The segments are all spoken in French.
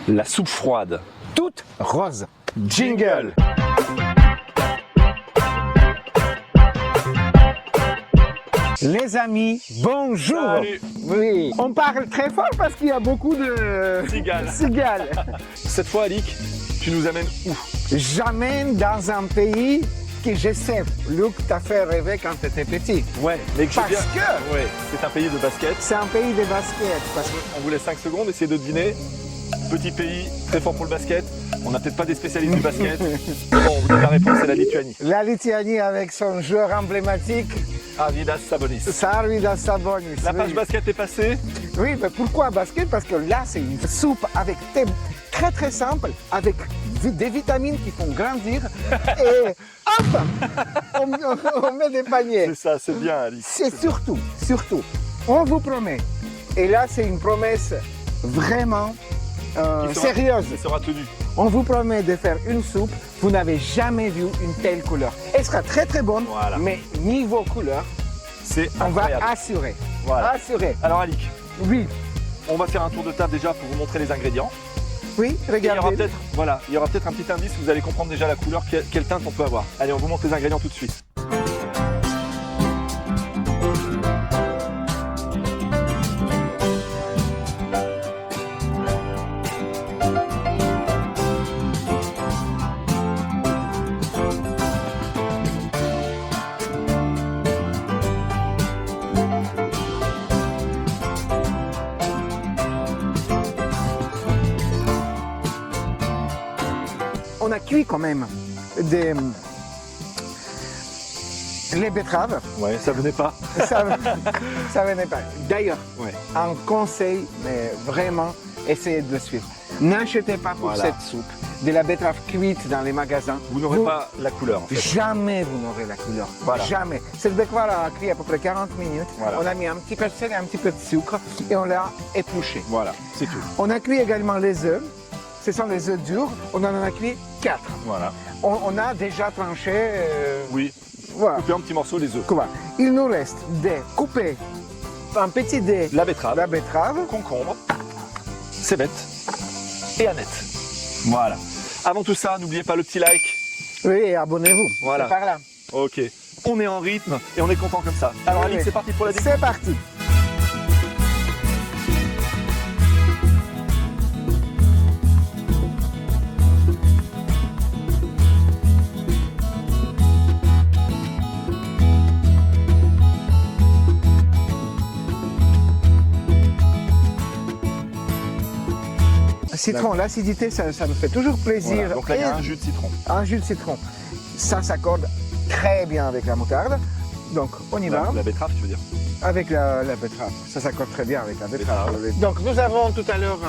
La soupe froide. Toute rose. Jingle. Les amis, bonjour. Salut. Oui, on parle très fort parce qu'il y a beaucoup de Cigales. cigales. Cette fois, Alic, tu nous amènes où? J'amène dans un pays que je sais, Luc t'a fait rêver quand tu étais petit. Ouais, mais que je Parce viens- que Ouais, c'est un pays de basket. c'est un pays de basket. Parce que On vous laisse 5 secondes, essayez de deviner. Petit pays, très fort pour le basket. On n'a peut-être pas des spécialistes du basket. Mais bon, on vous donne la réponse, c'est la Lituanie. la Lituanie avec son joueur emblématique, Arvydas Sabonis. Arvydas Sabonis. La page oui. basket est passée. Oui, mais pourquoi basket? Parce que là, c'est une soupe avec très très simple, avec des vitamines qui font grandir. Et hop, on met des paniers. C'est ça, c'est bien, Alic. C'est surtout, on vous promet, et là c'est une promesse vraiment Qui sera- sérieuse, qui sera tenu. on vous promet de faire une soupe, vous n'avez jamais vu une telle couleur. Elle sera très très bonne, Voilà. mais niveau couleur, C'est on va incroyable. assurer. Voilà. Assurer. Alors, Alic, Oui, on va faire un tour de table déjà pour vous montrer les ingrédients. oui, Et il y aura regardez. peut-être il y aura peut-être un petit indice, vous allez comprendre déjà la couleur, quelle teinte on peut avoir. Allez, on vous montre les ingrédients tout de suite. On a cuit quand même les betteraves. Ouais, ça venait pas. Ça venait pas. D'ailleurs, Ouais. un conseil, mais vraiment, essayez de le suivre. N'achetez pas pour Voilà. cette soupe de la betterave cuite dans les magasins. Vous n'aurez pas la couleur en fait. Jamais vous n'aurez la couleur. Voilà. Jamais. Cette betterave a cuit à peu près 40 minutes. Voilà. On a mis un petit peu de sel et un petit peu de sucre et on l'a épluché. Voilà, c'est tout. On a cuit également les œufs. Ce sont les œufs durs. On en a cuit 4. Voilà. On a déjà tranché. Oui, Voilà. coupez en petits morceaux les œufs. Quoi. Il nous reste de couper un petit dé La betterave, la betterave. concombre, cébette et aneth. Voilà. Avant tout ça, n'oubliez pas le petit like. Oui, et abonnez-vous. Voilà. C'est par là. Ok. On est en rythme et on est content comme ça. Alors Alic, Oui. c'est parti pour la découverte. C'est parti. Citron, l'acidité, ça me fait toujours plaisir. Voilà. Donc là, il y a Et un jus de citron. un jus de citron. Ça s'accorde très bien avec la moutarde. Donc, on y va. La betterave, tu veux dire. Avec la betterave. Ça s'accorde très bien avec la betterave. Betterave. Donc, nous avons tout à l'heure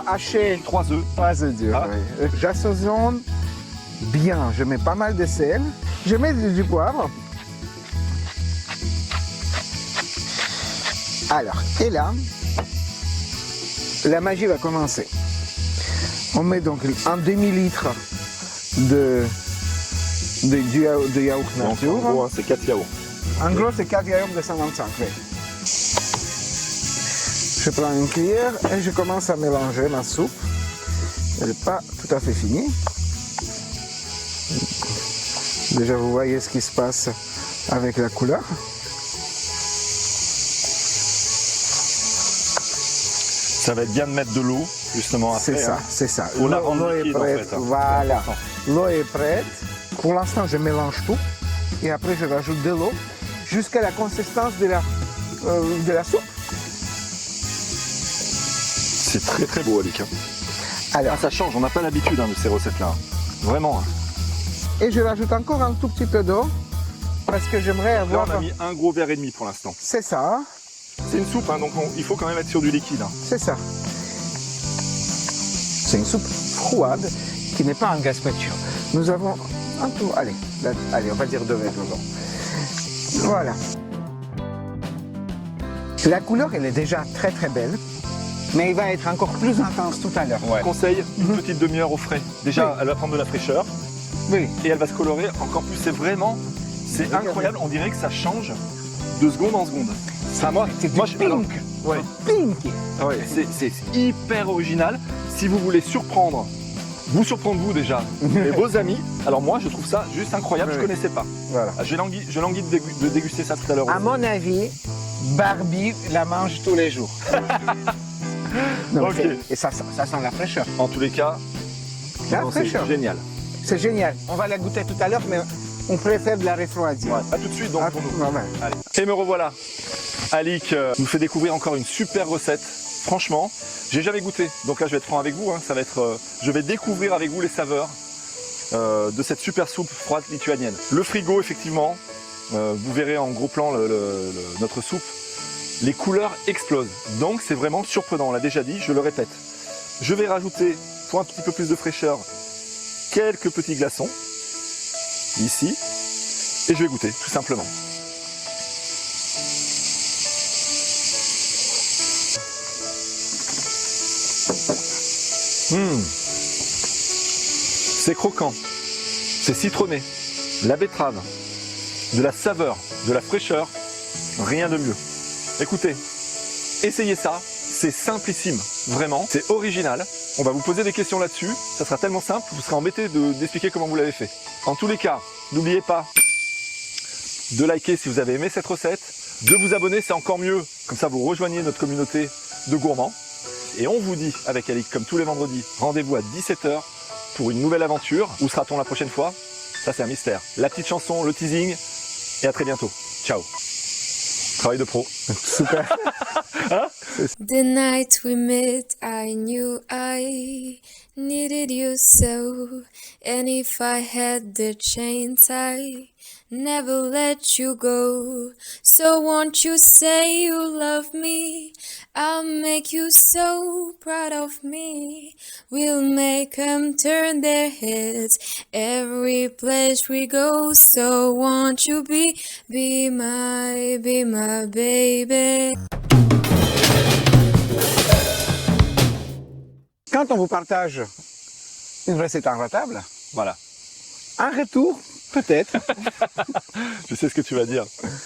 haché 3 œufs. 3 œufs durs. Ah. Oui. J'assaisonne bien. Je mets pas mal de sel. Je mets du poivre. Alors, et là, la magie va commencer. On met donc un demi-litre de yaourt Donc, nature. en gros, hein, c'est 4 yaourts. En gros, c'est 4 yaourts de 125. Oui. Je prends une cuillère et je commence à mélanger ma soupe. Elle n'est pas tout à fait finie. Déjà, vous voyez ce qui se passe avec la couleur. Ça va être bien de mettre de l'eau, justement, après. C'est ça, hein. c'est ça. Faut la L'eau rendre est liquide, en prête. fait, hein. Voilà. C'est important. L'eau est prête. Pour l'instant, je mélange tout. Et après, je rajoute de l'eau jusqu'à la consistance de la soupe. C'est très très beau, Alic. Alors, Ah, ça change, on n'a pas l'habitude de ces recettes-là. Vraiment. hein. et je rajoute encore un tout petit peu d'eau parce que j'aimerais Là, avoir. on a mis un gros verre et demi pour l'instant. C'est ça, C'est une soupe, hein, donc il faut quand même être sur du liquide. hein. c'est ça. C'est une soupe froide qui n'est pas un gazpacho. Nous avons un tout. Allez, on va dire 2 verres d'eau. Voilà. La couleur, elle est déjà très très belle, mais elle va être encore plus intense tout à l'heure. Conseil, une petite demi-heure au frais. Déjà, Oui. elle va prendre de la fraîcheur Oui. et elle va se colorer encore plus. C'est Regardez. incroyable. On dirait que ça change de seconde en seconde. C'est moi, du moi, alors, pink. ouais. Pink. C'est hyper original. si vous voulez vous surprendre vous déjà, et vos amis, alors moi je trouve ça juste incroyable, je Oui. connaissais pas. Voilà. Je languis de déguster ça tout à l'heure. À mon avis, Barbie la mange tous les jours. Non, Ok. Et ça sent la fraîcheur. En tous les cas, La non, c'est fraîcheur. génial. C'est génial. On va la goûter tout à l'heure, mais on préfère de la refroidir. Ouais, à tout de suite donc Ah, pour nous. non, mais- Allez. Et me revoilà. Alic nous fait découvrir encore une super recette. Franchement, j'ai jamais goûté. Donc là, je vais être franc avec vous. Hein. Ça va être, je vais découvrir avec vous les saveurs de cette super soupe froide lituanienne. Le frigo, effectivement, vous verrez en gros plan notre soupe. Les couleurs explosent. Donc c'est vraiment surprenant. On l'a déjà dit, je le répète. Je vais rajouter, pour un petit peu plus de fraîcheur, quelques petits glaçons. Ici. Et je vais goûter, tout simplement. C'est croquant, c'est citronné, la betterave, de la saveur, de la fraîcheur, rien de mieux. Écoutez, essayez ça, c'est simplissime, vraiment, c'est original. On va vous poser des questions là-dessus, ça sera tellement simple, vous serez embêté d'expliquer comment vous l'avez fait. En tous les cas, n'oubliez pas de liker si vous avez aimé cette recette, de vous abonner, c'est encore mieux, comme ça vous rejoignez notre communauté de gourmands. Et on vous dit, avec Alic, comme tous les vendredis, rendez-vous à 17 h pour une nouvelle aventure. Où sera-t-on la prochaine fois? Ça, c'est un mystère. La petite chanson, le teasing, et à très bientôt. Ciao. Travail de pro. Super. The night we met, I knew I needed you so. And if I had the chance, I never let you go. So won't you say you love me? I'll make you so proud of me. We'll make them turn their heads every place we go. So won't you be my baby? Quand on vous partage une recette en retable, Voilà. un retour, peut-être. Je sais ce que tu vas dire.